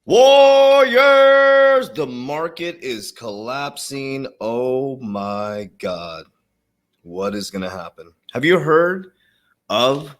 Warriors, the market is collapsing. Oh my God. What is going to happen? Have you heard of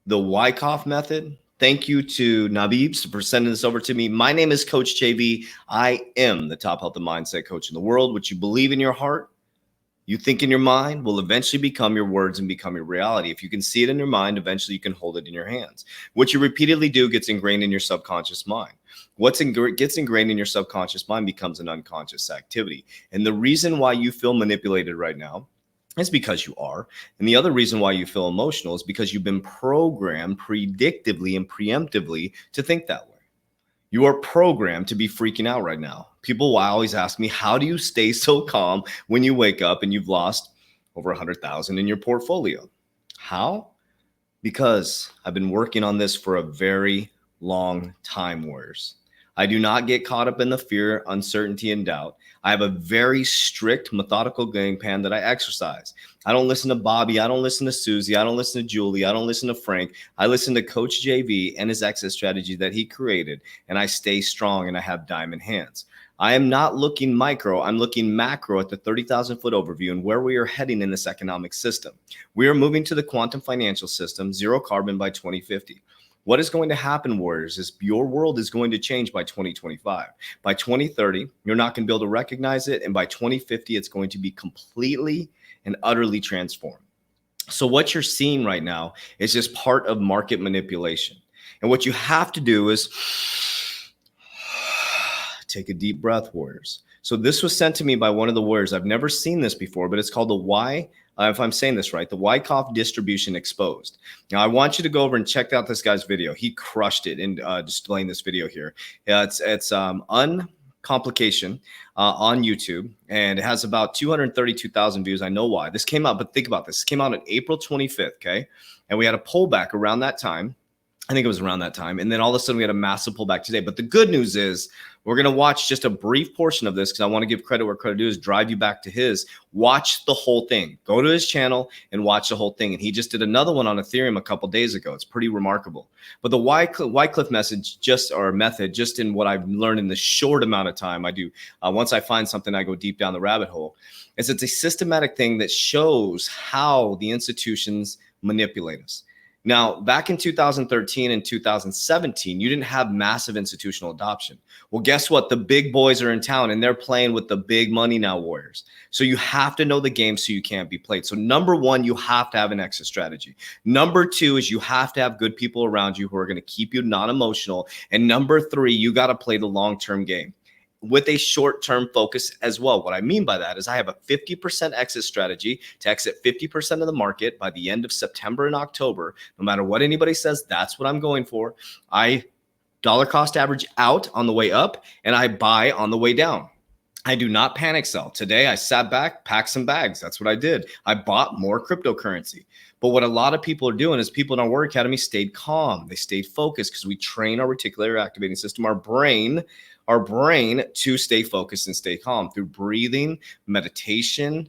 the Wyckoff method? Thank you to Nabibs for sending this over to me. My name is Coach JV. I am the top health and mindset coach in the world. What you believe in your heart, you think in your mind, will eventually become your words and become your reality. If you can see it in your mind, eventually you can hold it in your hands. What you repeatedly do gets ingrained in your subconscious mind. Gets ingrained in your subconscious mind becomes an unconscious activity. And the reason why you feel manipulated right now is because you are. And the other reason why you feel emotional is because you've been programmed predictively and preemptively to think that way. You are programmed to be freaking out right now. People will always ask me, how do you stay so calm when you wake up and you've lost over 100,000 in your portfolio? How? Because I've been working on this for a very long time, Warriors. I do not get caught up in the fear, uncertainty, and doubt. I have a very strict, methodical game plan that I exercise. I don't listen to Bobby. I don't listen to Susie. I don't listen to Julie. I don't listen to Frank. I listen to Coach JV and his exit strategy that he created, and I stay strong and I have diamond hands. I am not looking micro. I'm looking macro at the 30,000 foot overview and where we are heading in this economic system. We are moving to the quantum financial system, zero carbon by 2050. What is going to happen, Warriors, is your world is going to change by 2025. By 2030, you're not going to be able to recognize it. And by 2050, it's going to be completely and utterly transformed. So what you're seeing right now is just part of market manipulation. And what you have to do is take a deep breath, Warriors. So this was sent to me by one of the Warriors. I've never seen this before, but it's called the if I'm saying this right, the Wyckoff distribution exposed. Now, I want you to go over and check out this guy's video. He crushed it in displaying this video here. It's Uncomplication on YouTube, and it has about 232,000 views. I know why. This came out, but think about this. This came out on April 25th, okay? And we had a pullback around that time. I think it was around that time. And then all of a sudden we had a massive pullback today. But the good news is we're going to watch just a brief portion of this because I want to give credit where credit is, drive you back to his. Watch the whole thing. Go to his channel and watch the whole thing. And he just did another one on Ethereum a couple days ago. It's pretty remarkable. But the Wycliffe method, just in what I've learned in the short amount of time I do, once I find something, I go deep down the rabbit hole, is it's a systematic thing that shows how the institutions manipulate us. Now, back in 2013 and 2017, you didn't have massive institutional adoption. Well, guess what? The big boys are in town and they're playing with the big money now, Warriors. So you have to know the game so you can't be played. So number one, you have to have an exit strategy. Number two is you have to have good people around you who are going to keep you non-emotional. And number three, you got to play the long-term game with a short-term focus as well. What I mean by that is I have a 50% exit strategy to exit 50% of the market by the end of September and October. No matter what anybody says, that's what I'm going for. I dollar cost average out on the way up and I buy on the way down. I do not panic sell. Today, I sat back, packed some bags. That's what I did. I bought more cryptocurrency. But what a lot of people are doing is people in our Warrior Academy stayed calm. They stayed focused because we train our reticular activating system, our brain to stay focused and stay calm through breathing, meditation,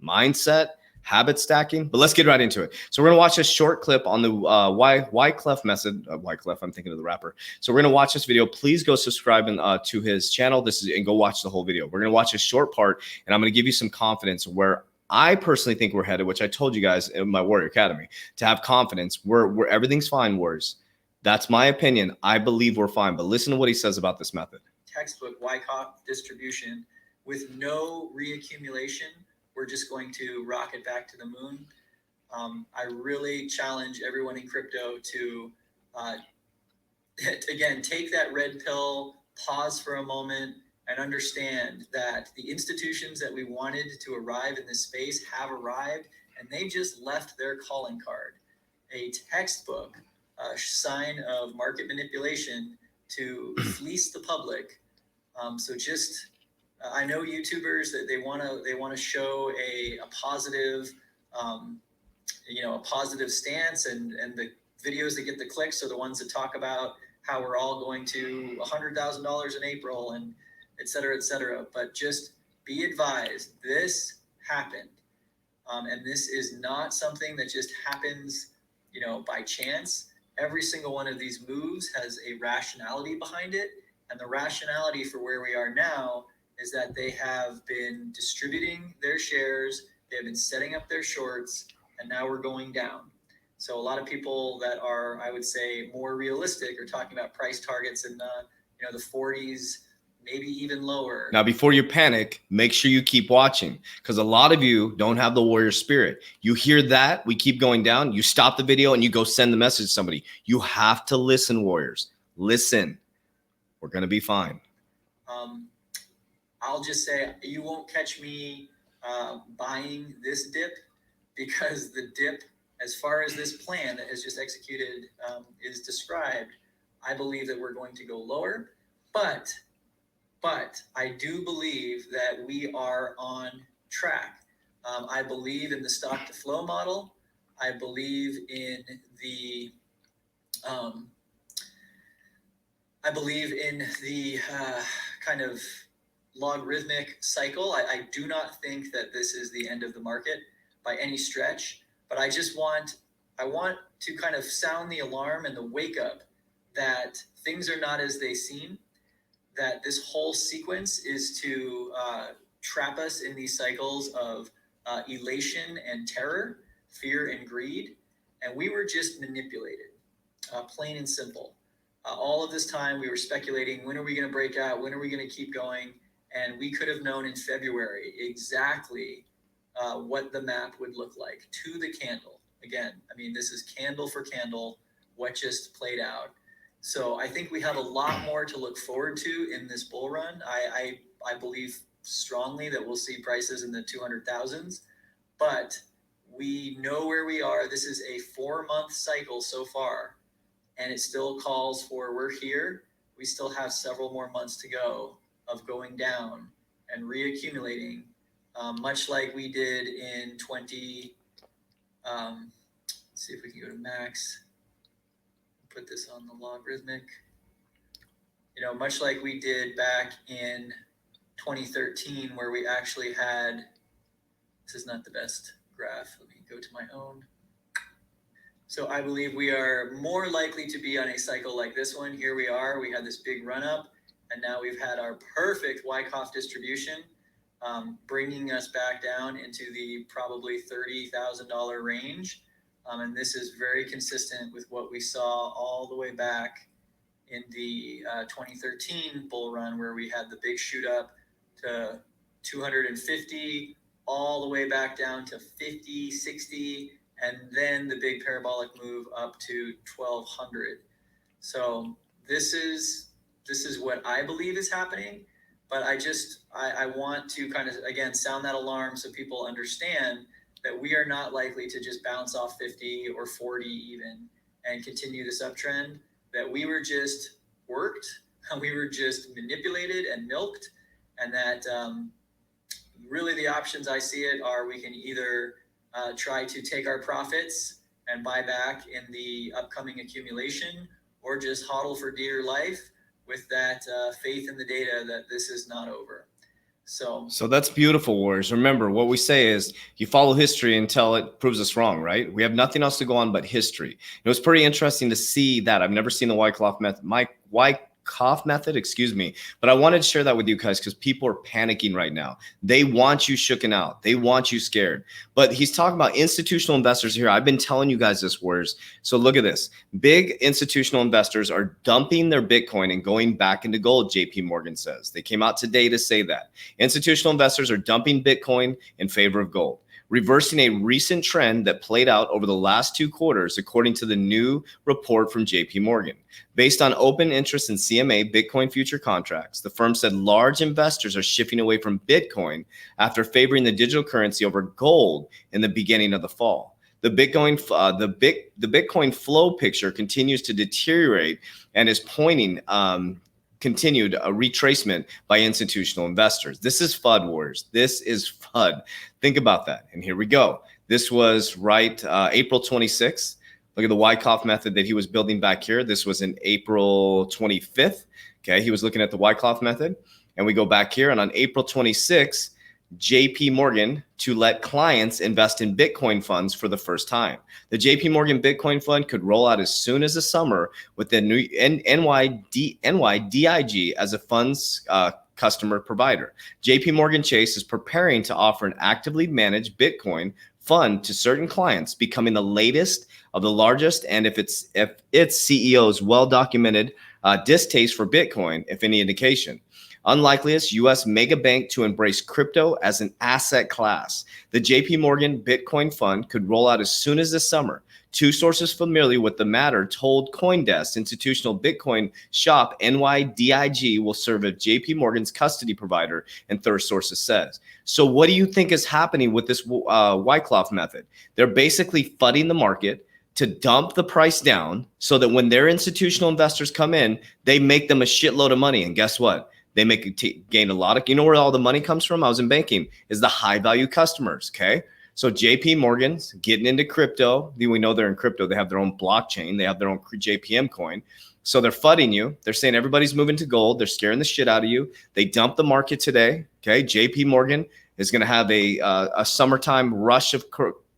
mindset, habit stacking. But let's get right into it. So we're going to watch a short clip on the Wycliffe method. Wycliffe, I'm thinking of the rapper. So we're going to watch this video. Please go subscribe to his channel. And go watch the whole video. We're going to watch a short part, and I'm going to give you some confidence where I personally think we're headed, which I told you guys in my Warrior Academy, to have confidence. We're everything's fine, Warriors. That's my opinion. I believe we're fine. But listen to what he says about this method. Textbook Wyckoff distribution with no reaccumulation. We're just going to rocket back to the moon. I really challenge everyone in crypto to, again, take that red pill, pause for a moment, and understand that the institutions that we wanted to arrive in this space have arrived, and they just left their calling card. A textbook sign of market manipulation to fleece the public. So just, I know YouTubers that they want to show a positive, a positive stance, and the videos that get the clicks are the ones that talk about how we're all going to $100,000 in April and et cetera, et cetera. But just be advised, this happened. And this is not something that just happens, by chance. Every single one of these moves has a rationality behind it. And the rationality for where we are now is that they have been distributing their shares, they've been setting up their shorts, and now we're going down. So a lot of people that are, I would say, more realistic are talking about price targets in the 40s, maybe even lower. Now, before you panic, make sure you keep watching, because a lot of you don't have the warrior spirit. You hear that we keep going down, you stop the video and you go send the message to somebody. You have to listen, warriors. Listen. We're going to be fine. I'll just say you won't catch me buying this dip, because the dip, as far as this plan that has just executed is described, I believe that we're going to go lower. But I do believe that we are on track. I believe in the stock to flow model. I believe in the kind of logarithmic cycle. I do not think that this is the end of the market by any stretch, but I want to kind of sound the alarm and the wake up that things are not as they seem, that this whole sequence is to trap us in these cycles of elation and terror, fear and greed, and we were just manipulated, plain and simple. All of this time we were speculating, when are we going to break out? When are we going to keep going? And we could have known in February exactly what the map would look like to the candle. Again, I mean, this is candle for candle, what just played out. So I think we have a lot more to look forward to in this bull run. I believe strongly that we'll see prices in the 200,000s, but we know where we are. This is a 4-month cycle so far, and it still calls for, we're here. We still have several more months to go of going down and reaccumulating, much like we did in let's see if we can go to max, put this on the logarithmic, much like we did back in 2013, where we actually had, this is not the best graph. Let me go to my own. So I believe we are more likely to be on a cycle like this one. Here we are, we had this big run up, and now we've had our perfect Wyckoff distribution, bringing us back down into the probably $30,000 range. And this is very consistent with what we saw all the way back in the 2013 bull run, where we had the big shoot up to 250, all the way back down to 50, 60, and then the big parabolic move up to 1200. So this is what I believe is happening. But I want to kind of, again, sound that alarm so people understand that we are not likely to just bounce off 50 or 40 even and continue this uptrend, that we were just worked, we were just manipulated and milked, and that really the options I see it are, we can either try to take our profits and buy back in the upcoming accumulation, or just hodl for dear life with that faith in the data that this is not over. So that's beautiful, warriors. Remember, what we say is you follow history until it proves us wrong, right? We have nothing else to go on but history. It was pretty interesting to see that. I've never seen the Wyckoff method, excuse me. But I wanted to share that with you guys because people are panicking right now. They want you shooken out. They want you scared. But he's talking about institutional investors here. I've been telling you guys this, warriors. So look at this. Big institutional investors are dumping their Bitcoin and going back into gold, JP Morgan says. They came out today to say that. Institutional investors are dumping Bitcoin in favor of gold, reversing a recent trend that played out over the last 2 quarters, according to the new report from JP Morgan. Based on open interest in CMA Bitcoin future contracts, the firm said large investors are shifting away from Bitcoin after favoring the digital currency over gold in the beginning of the fall. The Bitcoin flow picture continues to deteriorate and is pointing continued a retracement by institutional investors. This is FUD, warriors. This is FUD. Think about that. And here we go. This was April 26th. Look at the Wyckoff method that he was building back here. This was in April 25th. Okay, he was looking at the Wyckoff method. And we go back here, and on April 26th, JP Morgan to let clients invest in Bitcoin funds for the first time. The JP Morgan Bitcoin fund could roll out as soon as the summer with the new NYDIG as a funds customer provider. JP Morgan Chase is preparing to offer an actively managed Bitcoin fund to certain clients, becoming the latest of the largest, and if its CEO's well-documented distaste for Bitcoin, if any indication. Unlikeliest U.S. mega bank to embrace crypto as an asset class. The JP Morgan Bitcoin Fund could roll out as soon as this summer. Two sources familiar with the matter told CoinDesk institutional Bitcoin shop NYDIG will serve as JP Morgan's custody provider, and third sources says. So what do you think is happening with this Wyckoff method? They're basically fudding the market to dump the price down so that when their institutional investors come in, they make them a shitload of money. And guess what? They gain a lot of, you know where all the money comes from? I was in banking, is the high value customers. Okay. So JP Morgan's getting into crypto. We know they're in crypto. They have their own blockchain. They have their own JPM coin. So they're fudding you. They're saying everybody's moving to gold. They're scaring the shit out of you. They dumped the market today. Okay. JP Morgan is going to have a summertime rush of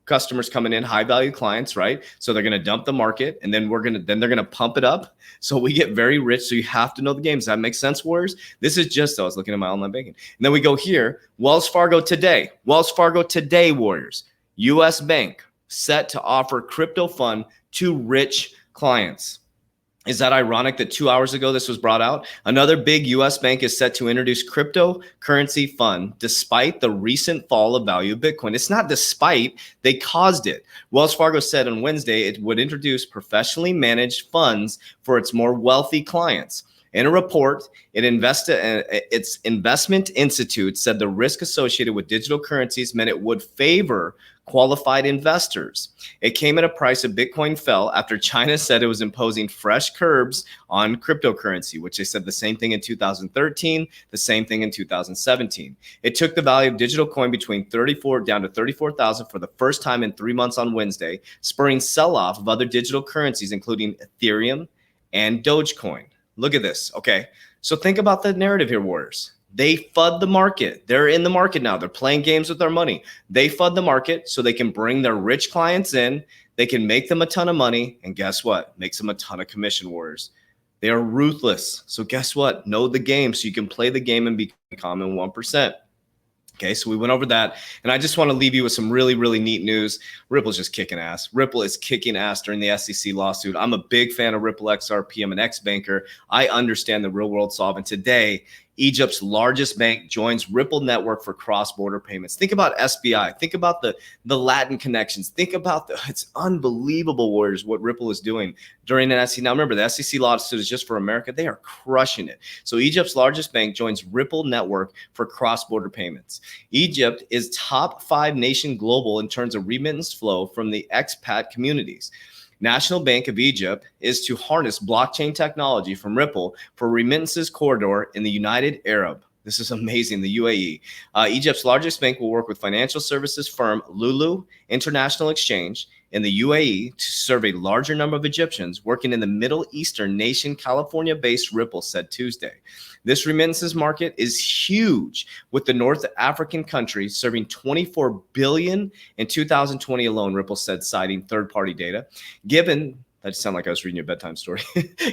customers coming in, high value clients, right? So they're going to dump the market, and then they're going to pump it up. So we get very rich. So you have to know the games. Does that make sense, Warriors? This is just, I was looking at my online banking. And then we go here, Wells Fargo today, Warriors, US Bank set to offer crypto fund to rich clients. Is that ironic that 2 hours ago this was brought out? Another big U.S. bank is set to introduce cryptocurrency fund despite the recent fall of value of Bitcoin. It's not despite, they caused it. Wells Fargo said on Wednesday it would introduce professionally managed funds for its more wealthy clients. In a report, its investment institute said the risk associated with digital currencies meant it would favor qualified investors. It came at a price of Bitcoin fell after China said it was imposing fresh curbs on cryptocurrency, which they said the same thing in 2013, the same thing in 2017. It took the value of digital coin between 34 down to 34,000 for the first time in 3 months on Wednesday, spurring sell-off of other digital currencies, including Ethereum and Dogecoin. Look at this. Okay. So think about the narrative here, Warriors. They FUD the market. They're in the market now. They're playing games with their money. They FUD the market so they can bring their rich clients in. They can make them a ton of money. And guess what? Makes them a ton of commission, Warriors. They are ruthless. So guess what? Know the game so you can play the game and become in 1%. Okay, so we went over that. And I just want to leave you with some really, really neat news. Ripple's just kicking ass. Ripple is kicking ass during the SEC lawsuit. I'm a big fan of Ripple XRP. I'm an ex-banker. I understand the real world solve. And today, Egypt's largest bank joins Ripple network for cross-border payments. Think about SBI. Think about the Latin connections. Think about it's unbelievable, Warriors, what Ripple is doing during an SEC. Now, remember, the SEC lawsuit is just for America. They are crushing it. So Egypt's largest bank joins Ripple network for cross-border payments. Egypt is top 5 nation global in terms of remittance flow from the expat communities. National Bank of Egypt is to harness blockchain technology from Ripple for remittances corridor in the United Arab. This is amazing, the UAE. Egypt's largest bank will work with financial services firm Lulu International Exchange in the UAE to serve a larger number of Egyptians working in the Middle Eastern nation. California-based Ripple said Tuesday. This remittances market is huge, with the North African country serving $24 billion in 2020 alone, Ripple said, citing third-party data. That sounded like I was reading your bedtime story.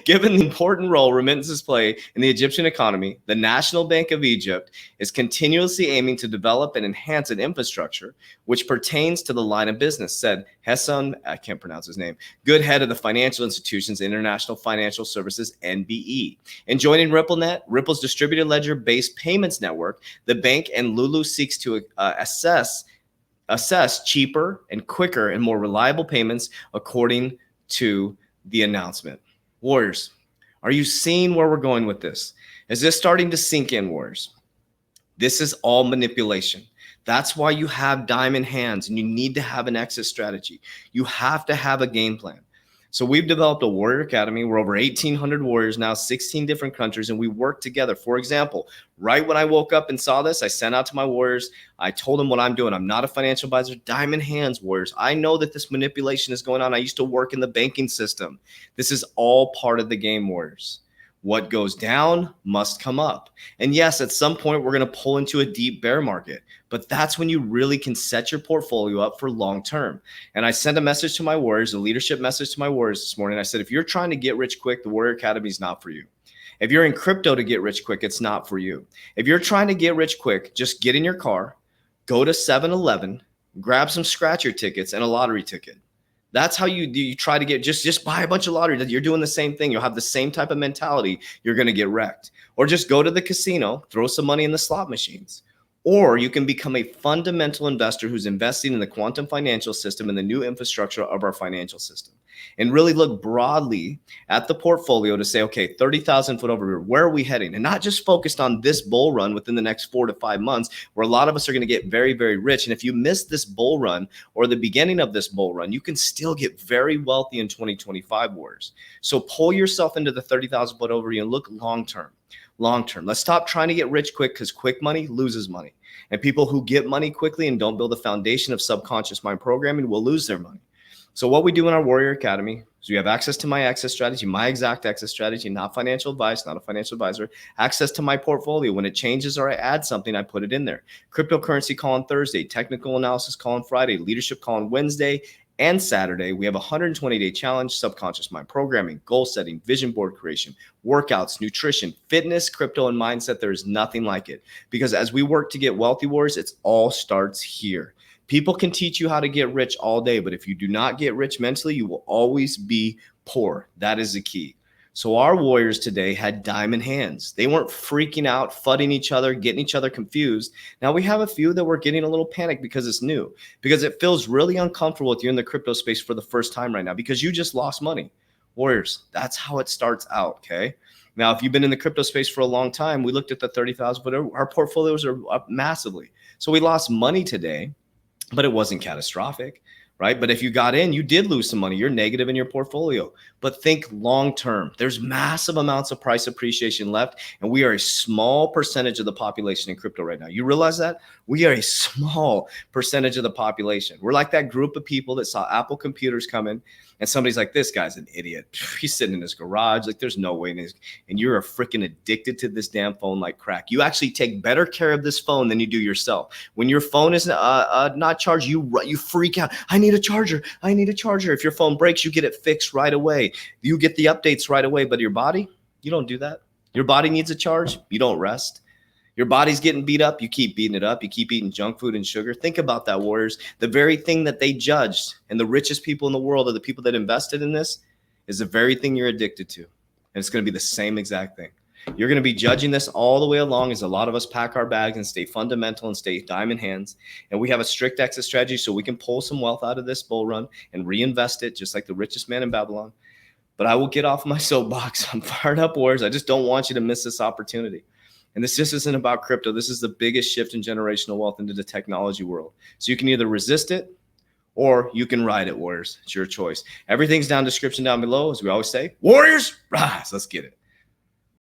Given the important role remittances play in the Egyptian economy, the National Bank of Egypt is continuously aiming to develop and enhance an infrastructure which pertains to the line of business, said Hessan, I can't pronounce his name, good head of the Financial Institutions International Financial Services, NBE. In joining RippleNet, Ripple's distributed ledger-based payments network, the bank and Lulu seeks to assess cheaper and quicker and more reliable payments according to the announcement. Warriors, are you seeing where we're going with this? Is this starting to sink in, Warriors? This is all manipulation. That's why you have diamond hands and you need to have an exit strategy. You have to have a game plan. So we've developed a Warrior Academy. We're over 1,800 warriors now, 16 different countries, and we work together. For example, right when I woke up and saw this, I sent out to my warriors. I told them what I'm doing. I'm not a financial advisor. Diamond hands, warriors. I know that this manipulation is going on. I used to work in the banking system. This is all part of the game, warriors. What goes down must come up. And yes, at some point, we're going to pull into a deep bear market, but that's when you really can set your portfolio up for long term. And I sent a message to my warriors, a leadership message to my warriors this morning. I said, if you're trying to get rich quick, the Warrior Academy is not for you. If you're in crypto to get rich quick, it's not for you. If you're trying to get rich quick, just get in your car, go to 7-Eleven, grab some scratcher tickets and a lottery ticket. That's how you try to get, just buy a bunch of lottery. You're doing the same thing. You'll have the same type of mentality. You're going to get wrecked. Or just go to the casino, throw some money in the slot machines. Or you can become a fundamental investor who's investing in the quantum financial system and the new infrastructure of our financial system. And really look broadly at the portfolio to say, okay, 30,000 foot over here, where are we heading? And not just focused on this bull run within the next 4 to 5 months, where a lot of us are going to get very, very rich. And if you miss this bull run or the beginning of this bull run, you can still get very wealthy in 2025, warriors. So pull yourself into the 30,000 foot over and look long term. Long term. Let's stop trying to get rich quick, because quick money loses money. And people who get money quickly and don't build a foundation of subconscious mind programming will lose their money. So what we do in our Warrior Academy is we have access to my exit strategy, my exact exit strategy, not financial advice, not a financial advisor, access to my portfolio. When it changes or I add something, I put it in there. Cryptocurrency call on Thursday, technical analysis call on Friday, leadership call on Wednesday and Saturday. We have a 120-day challenge, subconscious mind programming, goal setting, vision board creation, workouts, nutrition, fitness, crypto, and mindset. There is nothing like it, because as we work to get wealthy, warriors, it all starts here. People can teach you how to get rich all day, but if you do not get rich mentally, you will always be poor. That is the key. So our warriors today had diamond hands. They weren't freaking out, fudding each other, getting each other confused. Now we have a few that were getting a little panicked because it's new, because it feels really uncomfortable if you're in the crypto space for the first time right now, because you just lost money. Warriors, that's how it starts out, okay? Now, if you've been in the crypto space for a long time, we looked at the 30,000, but our portfolios are up massively. So we lost money today, but it wasn't catastrophic, right? But if you got in, you did lose some money. You're negative in your portfolio. But think long term. There's massive amounts of price appreciation left, and we are a small percentage of the population in crypto right now. You realize that? We are a small percentage of the population. We're like that group of people that saw Apple computers come in, and somebody's like, this guy's an idiot. He's sitting in his garage. Like, there's no way. And you're a freaking addicted to this damn phone like crack. You actually take better care of this phone than you do yourself. When your phone is not charged, you freak out. I need a charger. I need a charger. If your phone breaks, you get it fixed right away. You get the updates right away. But your body, you don't do that. Your body needs a charge. You don't rest. Your body's getting beat up. You keep beating it up. You keep eating junk food and sugar. Think about that, warriors. The very thing that they judged, and the richest people in the world are the people that invested in this, is the very thing you're addicted to. And it's going to be the same exact thing. You're going to be judging this all the way along as a lot of us pack our bags and stay fundamental and stay diamond hands. And we have a strict exit strategy so we can pull some wealth out of this bull run and reinvest it just like the richest man in Babylon. But I will get off my soapbox. I'm fired up, warriors. I just don't want you to miss this opportunity. And this just isn't about crypto. This is the biggest shift in generational wealth into the technology world. So you can either resist it or you can ride it, warriors. It's your choice. Everything's down in the description down below. As we always say, warriors, rise. Let's get it.